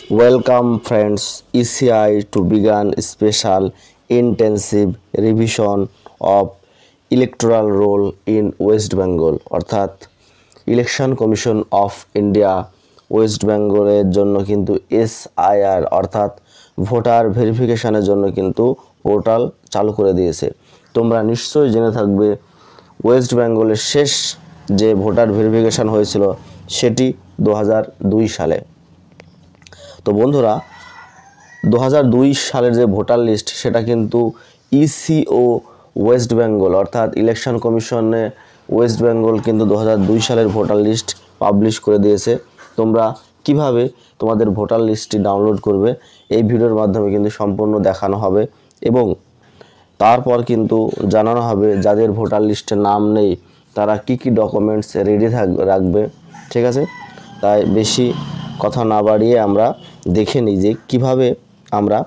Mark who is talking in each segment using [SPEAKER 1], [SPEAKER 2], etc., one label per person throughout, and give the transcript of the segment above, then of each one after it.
[SPEAKER 1] Welcome friends, ECI to begin special intensive revision of electoral roll in West Bengal অর্থাৎ election commission of India West বেঙ্গলের জন্য কিন্তু SIR অর্থাৎ voter ভেরিফিকেশনের জন্য কিন্তু পোর্টাল চালু করে দিয়েছে। তোমরা নিশ্চয়ই জেনে থাকবে ওয়েস্ট বেঙ্গলের শেষ যে ভোটার ভেরিফিকেশন হয়েছিল সেটি 2002 সালে। তো বন্ধুরা 2002 সালের যে ভোটার লিস্ট সেটা কিন্তু ইসিও ওয়েস্ট বেঙ্গল অর্থাৎ ইলেকশন কমিশনে ওয়েস্ট বেঙ্গল কিন্তু 2002 সালের ভোটার লিস্ট পাবলিশ করে দিয়েছে। তোমরা কিভাবে তোমাদের ভোটার লিস্টটি ডাউনলোড করবে এই ভিডিওর মাধ্যমে কিন্তু সম্পূর্ণ দেখানো হবে এবং তারপর কিন্তু জানানো হবে যাদের ভোটার লিস্টে নাম নেই তারা কি কি ডকুমেন্টস রেডি রাখবে। ঠিক আছে, তাই বেশি কথা না বাড়িয়ে আমরা দেখে নিই যে কীভাবে আমরা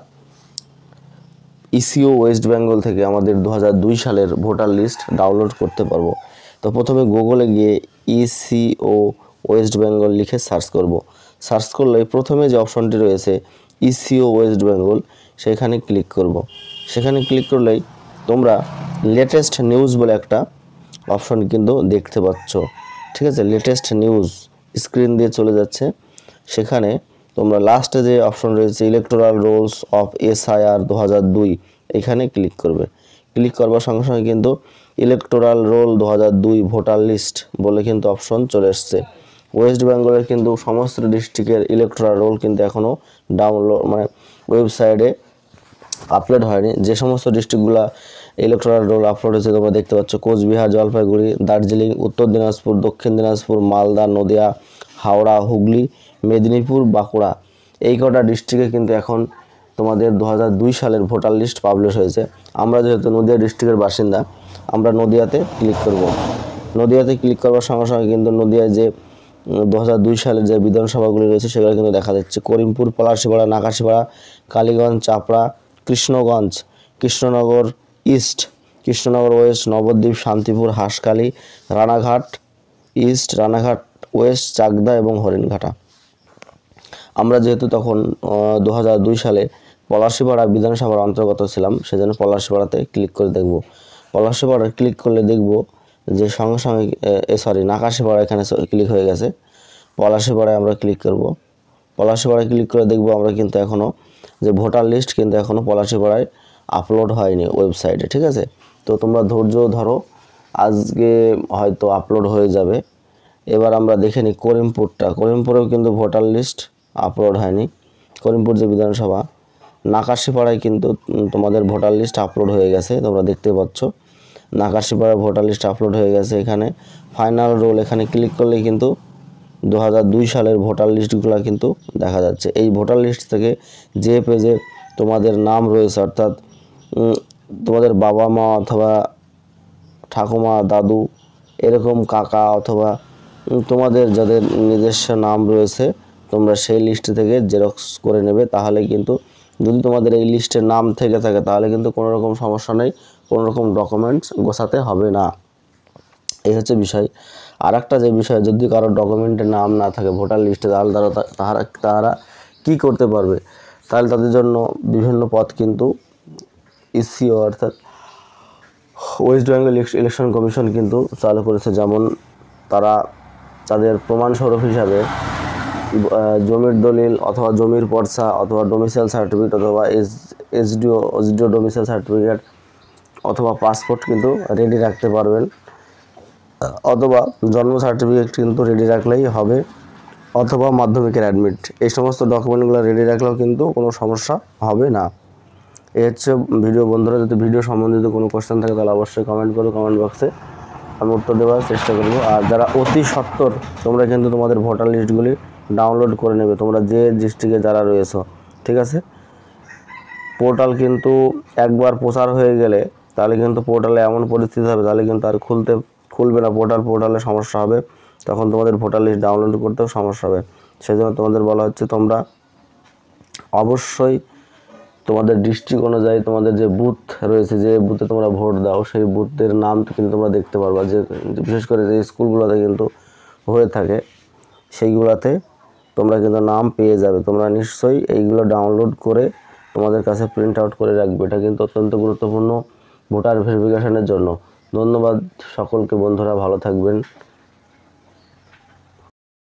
[SPEAKER 1] ইসিও ওয়েস্ট বেঙ্গল থেকে আমাদের 2002 সালের ভোটার লিস্ট ডাউনলোড করতে পারবো। তো প্রথমে গুগলে গিয়ে ইসিও ওয়েস্ট বেঙ্গল লিখে সার্চ করব। সার্চ করলে প্রথমে যে অপশনটি রয়েছে ইসিও ওয়েস্ট বেঙ্গল সেখানে ক্লিক করব। সেখানে ক্লিক করলেই তোমরা লেটেস্ট নিউজ বলে একটা অপশন কিন্তু দেখতে পাচ্ছ। ঠিক আছে, লেটেস্ট নিউজ স্ক্রিন দিয়ে চলে যাচ্ছে। সেখানে তোমরা লাস্টে যে অপশন রয়েছে ইলেকটোরাল রোলস অফ SIR 2002 এখানে ক্লিক করবে। ক্লিক করবার সঙ্গে সঙ্গে কিন্তু ইলেকটোরাল রোল 2002 ভোটার লিস্ট বলে কিন্তু অপশন চলে এসছে। ওয়েস্ট বেঙ্গলের কিন্তু সমস্ত ডিস্ট্রিক্টের ইলেকটোরাল রোল কিন্তু এখনও ডাউনলোড ওয়েবসাইটে আপলোড হয়নি। যে সমস্ত ডিস্ট্রিক্টগুলো ইলেকটোরাল রোল আপলোড হয়েছে তোমরা দেখতে পাচ্ছ কোচবিহার, জলপাইগুড়ি, দার্জিলিং, উত্তর দিনাজপুর, দক্ষিণ দিনাজপুর, মালদা, নদিয়া, হাওড়া, হুগলি, মেদিনীপুর, বাঁকুড়া এই কটা ডিস্ট্রিক্টে কিন্তু এখন তোমাদের 2002 সালের ভোটার লিস্ট পাবলিশ হয়েছে। আমরা যেহেতু নদিয়া ডিস্ট্রিক্টের বাসিন্দা আমরা নদিয়াতে ক্লিক করব। নদিয়াতে ক্লিক করবার সঙ্গে সঙ্গে কিন্তু নদিয়ায় যে 2002 সালের যে বিধানসভাগুলি রয়েছে সেগুলো কিন্তু দেখা যাচ্ছে Karimpur, Palashipara, Nakashipara, Kaliganj, Chapra, Krishnaganj, Krishnanagar east, Krishnanagar west, Nabadwip, Shantipur, Hanskhali, Ranaghat east, Ranaghat west, Chakdah এবং হরিণঘাটা। আমরা যেহেতু তখন 2002 সালে পলাশীপাড়া বিধানসভার অন্তর্গত ছিলাম সেজন্য পলাশীপাড়াতে ক্লিক করে দেখব। পলাশীপাড়া ক্লিক করলে দেখব যে সঙ্গে সঙ্গে নাকাশীপাড়া এখানে ক্লিক হয়ে গেছে। পলাশীপাড়ায় আমরা ক্লিক করব। পলাশীপাড়ায় ক্লিক করে দেখব আমরা কিন্তু এখনও যে ভোটার লিস্ট কিন্তু এখনও পলাশীপাড়ায় আপলোড হয়নি ওয়েবসাইটে। ঠিক আছে, তো তোমরা ধৈর্য ধরো, আজকে হয়তো আপলোড হয়ে যাবে। এবার আমরা দেখে নিই করিমপুরেও কিন্তু ভোটার লিস্ট আপলোড হয়নি। করিমপুর যে বিধানসভা, নাকাশীপাড়ায় কিন্তু তোমাদের ভোটার লিস্ট আপলোড হয়ে গেছে। তোমরা দেখতে পাচ্ছ নাকাশীপাড়ার ভোটার লিস্ট আপলোড হয়ে গেছে। এখানে ফাইনাল রোল এখানে ক্লিক করলে কিন্তু 2002 সালের ভোটার লিস্টগুলো কিন্তু দেখা যাচ্ছে। এই ভোটার লিস্ট থেকে যে পেজে তোমাদের নাম রয়েছে অর্থাৎ তোমাদের বাবা মা অথবা ঠাকুমা, দাদু, এরকম কাকা অথবা তোমাদের যাদের নিজস্ব নাম রয়েছে তোমরা সেই লিস্ট থেকে জেরক্স করে নেবে। তাহলে কিন্তু যদি তোমাদের এই লিস্টে নাম থেকে থাকে তাহলে কিন্তু কোনো রকম সমস্যা নেই, কোনো রকম ডকুমেন্টস গোছাতে হবে না। এই হচ্ছে বিষয়। আর একটা যে বিষয়, যদি কারো ডকুমেন্টে নাম না থাকে ভোটার লিস্টে তাহলে তারা কী করতে পারবে? তাহলে তাদের জন্য বিভিন্ন পথ কিন্তু ইসিও অর্থাৎ ওয়েস্ট বেঙ্গল ইলেকশন কমিশন কিন্তু চালু করেছে। যেমন তারা তাদের প্রমাণস্বরূপ হিসাবে জমির দলিল অথবা জমির পর্চা অথবা ডোমিসাইল সার্টিফিকেট অথবা এসডিও ডোমিসাইল সার্টিফিকেট অথবা পাসপোর্ট কিন্তু রেডি রাখতে পারবেন, অথবা জন্ম সার্টিফিকেট কিন্তু রেডি রাখলেই হবে, অথবা মাধ্যমিকের অ্যাডমিট। এই সমস্ত ডকুমেন্টগুলো রেডি রাখলেও কিন্তু কোনো সমস্যা হবে না। এই হচ্ছে ভিডিও। বন্ধুরা, যদি ভিডিও সম্বন্ধিত কোনো কোশ্চেন থাকে তাহলে অবশ্যই কমেন্ট করো, কমেন্ট বক্সে আমি উত্তর দেওয়ার চেষ্টা করব। আর যারা অতি সত্বর তোমরা কিন্তু তোমাদের ভোটার লিস্টগুলি ডাউনলোড করে নেবে, তোমরা যে ডিস্ট্রিক্টে যারা রয়েছো। ঠিক আছে, পোর্টাল কিন্তু একবার প্রচার হয়ে গেলে তাহলে কিন্তু পোর্টালে এমন পরিস্থিতি হবে তাহলে কিন্তু আর খুলবে না পোর্টালে সমস্যা হবে, তখন তোমাদের ভোটার লিস্ট ডাউনলোড করতেও সমস্যা হবে। সেজন্য তোমাদের বলা হচ্ছে তোমরা অবশ্যই তোমাদের ডিস্ট্রিক্ট অনুযায়ী তোমাদের যে বুথ রয়েছে, যে বুথে তোমরা ভোট দাও সেই বুথের নাম কিন্তু তোমরা দেখতে পারবা। যে বিশেষ করে যে স্কুলগুলোতে কিন্তু হয়ে থাকে সেইগুলোতে তোমরা কিন্তু নাম পেয়ে যাবে। তোমরা নিশ্চয়ই এইগুলো ডাউনলোড করে তোমাদের কাছে প্রিন্ট আউট করে রাখবে। এটা কিন্তু অত্যন্ত গুরুত্বপূর্ণ ভোটার ভেরিফিকেশনের জন্য। ধন্যবাদ সকলকে বন্ধুরা, ভালো থাকবেন।